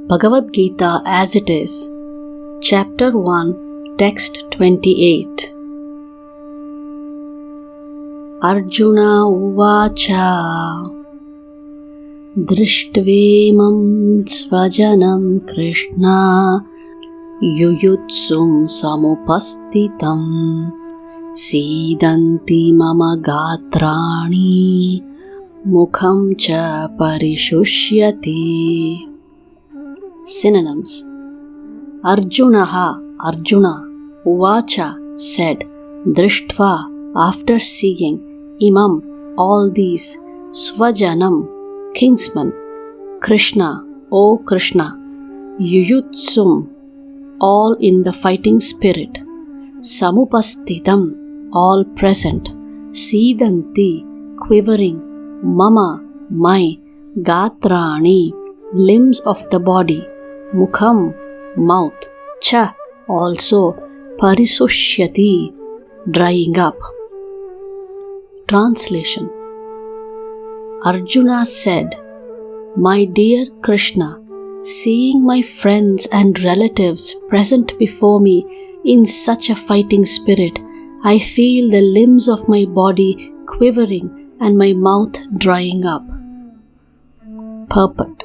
Bhagavad Gita as it is, Chapter 1, Text 28. Arjuna Uvacha Drishtvaimam Svajanam Krishna Yuyutsum Samupastitam Sidanti Mama Gatrani Mukham Cha Parishusyati. Synonyms: Arjuna, Uvacha said, Drishtva after seeing, Imam all these, Svajanam kinsman, Krishna, O Krishna, Yuyutsum all in the fighting spirit, Samupastitam all present, Sidanti quivering, Mama my, Gatrani limbs of the body, Mukham mouth, Cha also, Parisushyati drying up. Translation: Arjuna said, My dear Krishna, seeing my friends and relatives present before me in such a fighting spirit, I feel the limbs of my body quivering and my mouth drying up. Purport: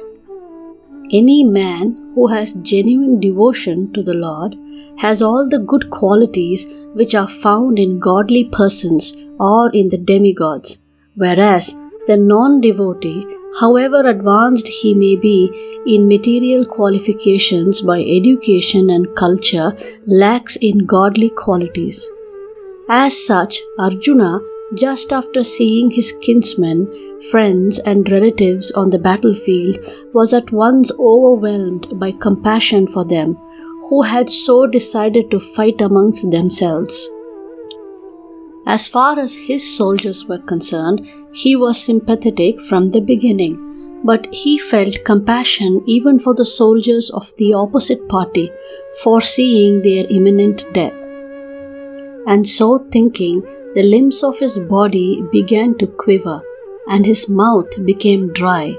Any man who has genuine devotion to the Lord has all the good qualities which are found in godly persons or in the demigods, whereas the non-devotee, however advanced he may be in material qualifications by education and culture, lacks in godly qualities. As such, Arjuna, just after seeing his kinsmen, friends and relatives on the battlefield, was at once overwhelmed by compassion for them, who had so decided to fight amongst themselves. As far as his soldiers were concerned, he was sympathetic from the beginning, but he felt compassion even for the soldiers of the opposite party, foreseeing their imminent death. And so thinking, the limbs of his body began to quiver, and his mouth became dry.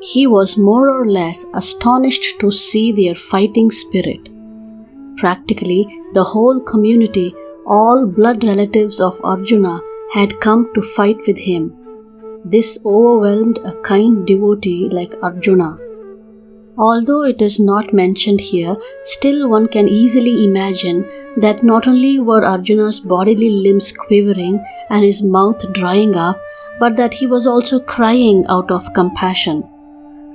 He was more or less astonished to see their fighting spirit. Practically, the whole community, all blood relatives of Arjuna, had come to fight with him. This overwhelmed a kind devotee like Arjuna. Although it is not mentioned here, still one can easily imagine that not only were Arjuna's bodily limbs quivering and his mouth drying up, but that he was also crying out of compassion.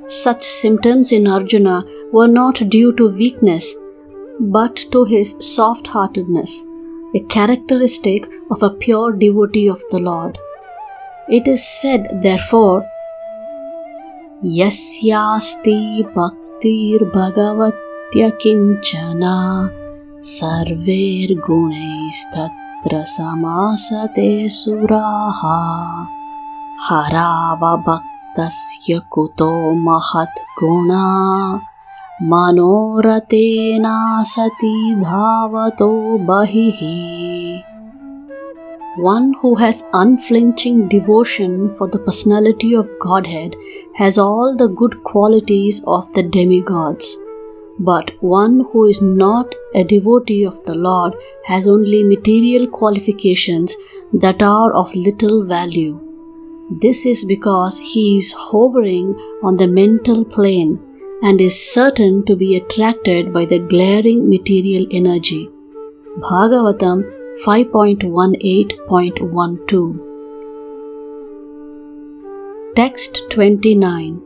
Such symptoms in Arjuna were not due to weakness, but to his soft-heartedness, a characteristic of a pure devotee of the Lord. It is said, therefore, Yasyasti bhaktir bhagavatya kinchana sarver gunaistatra samasate suraha harava bhaktasya kuto mahat guna manoratena sati dhavato bahihi. One who has unflinching devotion for the personality of Godhead has all the good qualities of the demigods. But one who is not a devotee of the Lord has only material qualifications that are of little value. This is because he is hovering on the mental plane and is certain to be attracted by the glaring material energy. Bhagavatam 5.18.12. Text 29.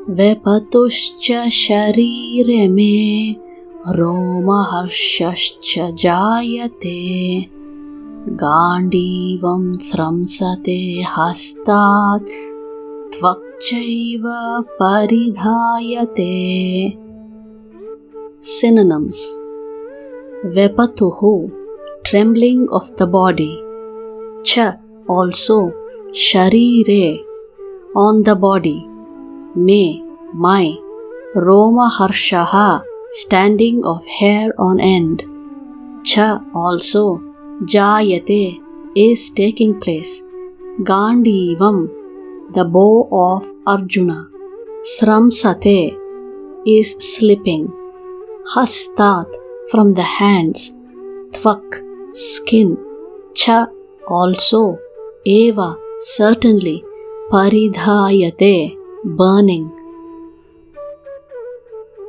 Vepatuscha sharire me romaharshascha jayate gandivam sramsate hastat tvakchaiva paridhayate. Synonyms: Vepatuhu, trembling of the body. Cha, also, sharire, on the body. Me, my. Roma harshaha, standing of hair on end. Cha, also, jayate, is taking place. Gandivam, the bow of Arjuna. Sramsate is slipping. Hastat from the hands. Tvak skin. Cha also. Eva certainly. Paridhayate burning.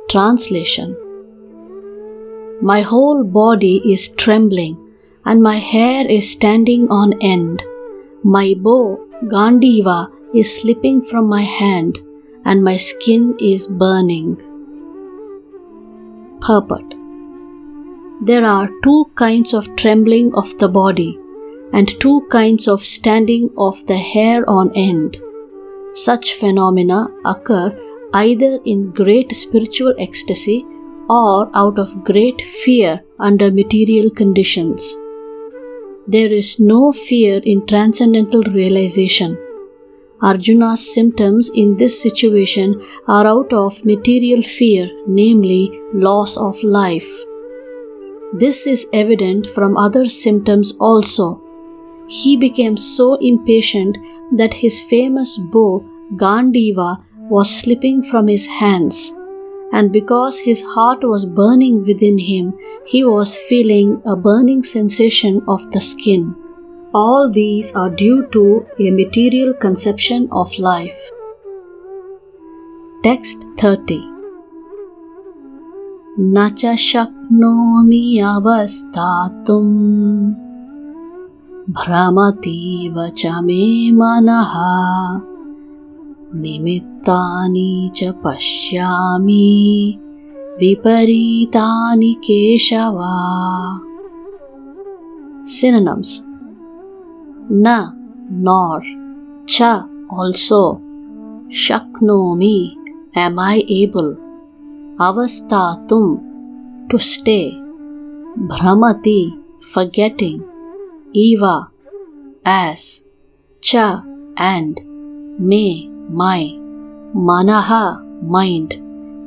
Translation. My whole body is trembling and my hair is standing on end. My bow, Gandiva, is slipping from my hand and my skin is burning. Purport. There are two kinds of trembling of the body and two kinds of standing of the hair on end. Such phenomena occur either in great spiritual ecstasy or out of great fear under material conditions. There is no fear in transcendental realization. Arjuna's symptoms in this situation are out of material fear, namely loss of life. This is evident from other symptoms also. He became so impatient that his famous bow, Gandiva, was slipping from his hands, and because his heart was burning within him, he was feeling a burning sensation of the skin. All these are due to a material conception of life. Text 30. Nacha shaknomi avastatum Bhramativa cha me manaha Nimittani cha pashyami Viparitani Keshava. Synonyms. Na, nor. Cha, also. Shaknomi, am I able. Avastatum, to stay. Bhramati, forgetting. Eva, as. Cha, and. Me, my. Manaha, mind.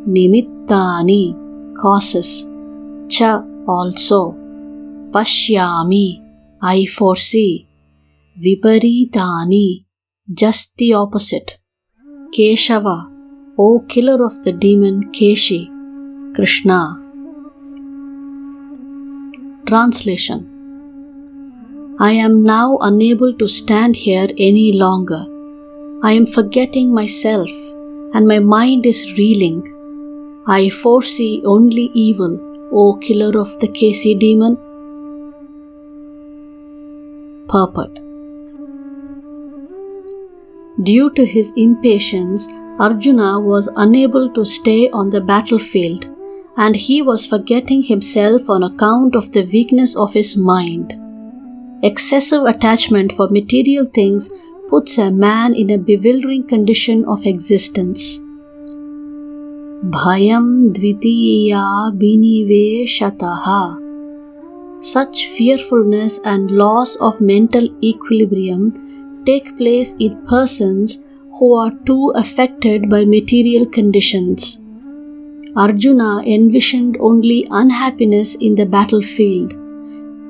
Nimittani, causes. Cha, also. Pashyami, I foresee. Viparitani, just the opposite. Keshava, O killer of the demon Keshi, Krishna. Translation. I am now unable to stand here any longer. I am forgetting myself and my mind is reeling. I foresee only evil, O killer of the Keshi demon. Purport. Due to his impatience, Arjuna was unable to stay on the battlefield, and he was forgetting himself on account of the weakness of his mind. Excessive attachment for material things puts a man in a bewildering condition of existence. Bhayam dvitiya biniveshataha. Such fearfulness and loss of mental equilibrium take place in persons who are too affected by material conditions. Arjuna envisioned only unhappiness in the battlefield.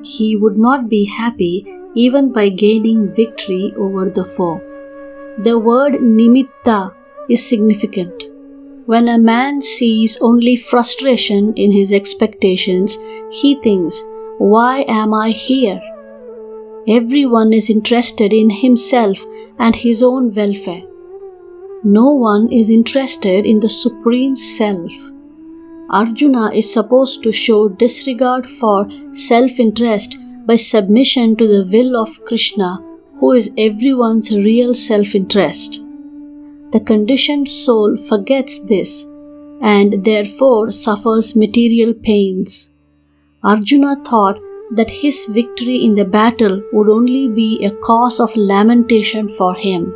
He would not be happy even by gaining victory over the foe. The word nimitta is significant. When a man sees only frustration in his expectations, he thinks, why am I here? Everyone is interested in himself and his own welfare. No one is interested in the Supreme Self. Arjuna is supposed to show disregard for self-interest by submission to the will of Krishna, who is everyone's real self-interest. The conditioned soul forgets this and therefore suffers material pains. Arjuna thought that his victory in the battle would only be a cause of lamentation for him.